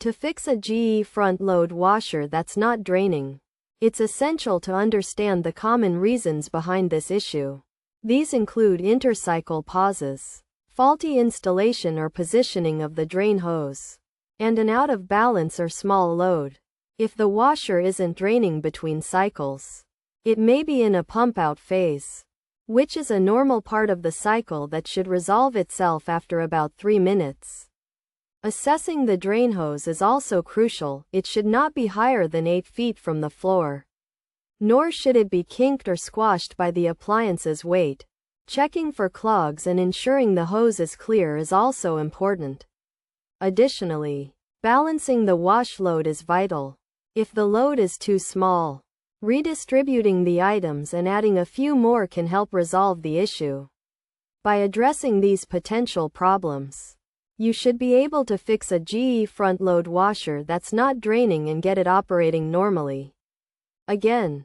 To fix a GE front-load washer that's not draining, it's essential to understand the common reasons behind this issue. These include intercycle pauses, faulty installation or positioning of the drain hose, and an out-of-balance or small load. If the washer isn't draining between cycles, it may be in a pump-out phase, which is a normal part of the cycle that should resolve itself after about 3 minutes. Assessing the drain hose is also crucial. It should not be higher than 8 feet from the floor, nor should it be kinked or squashed by the appliance's weight. Checking for clogs and ensuring the hose is clear is also important. Additionally, balancing the wash load is vital. If the load is too small, redistributing the items and adding a few more can help resolve the issue. By addressing these potential problems, you should be able to fix a GE front-load washer that's not draining and get it operating normally. Again,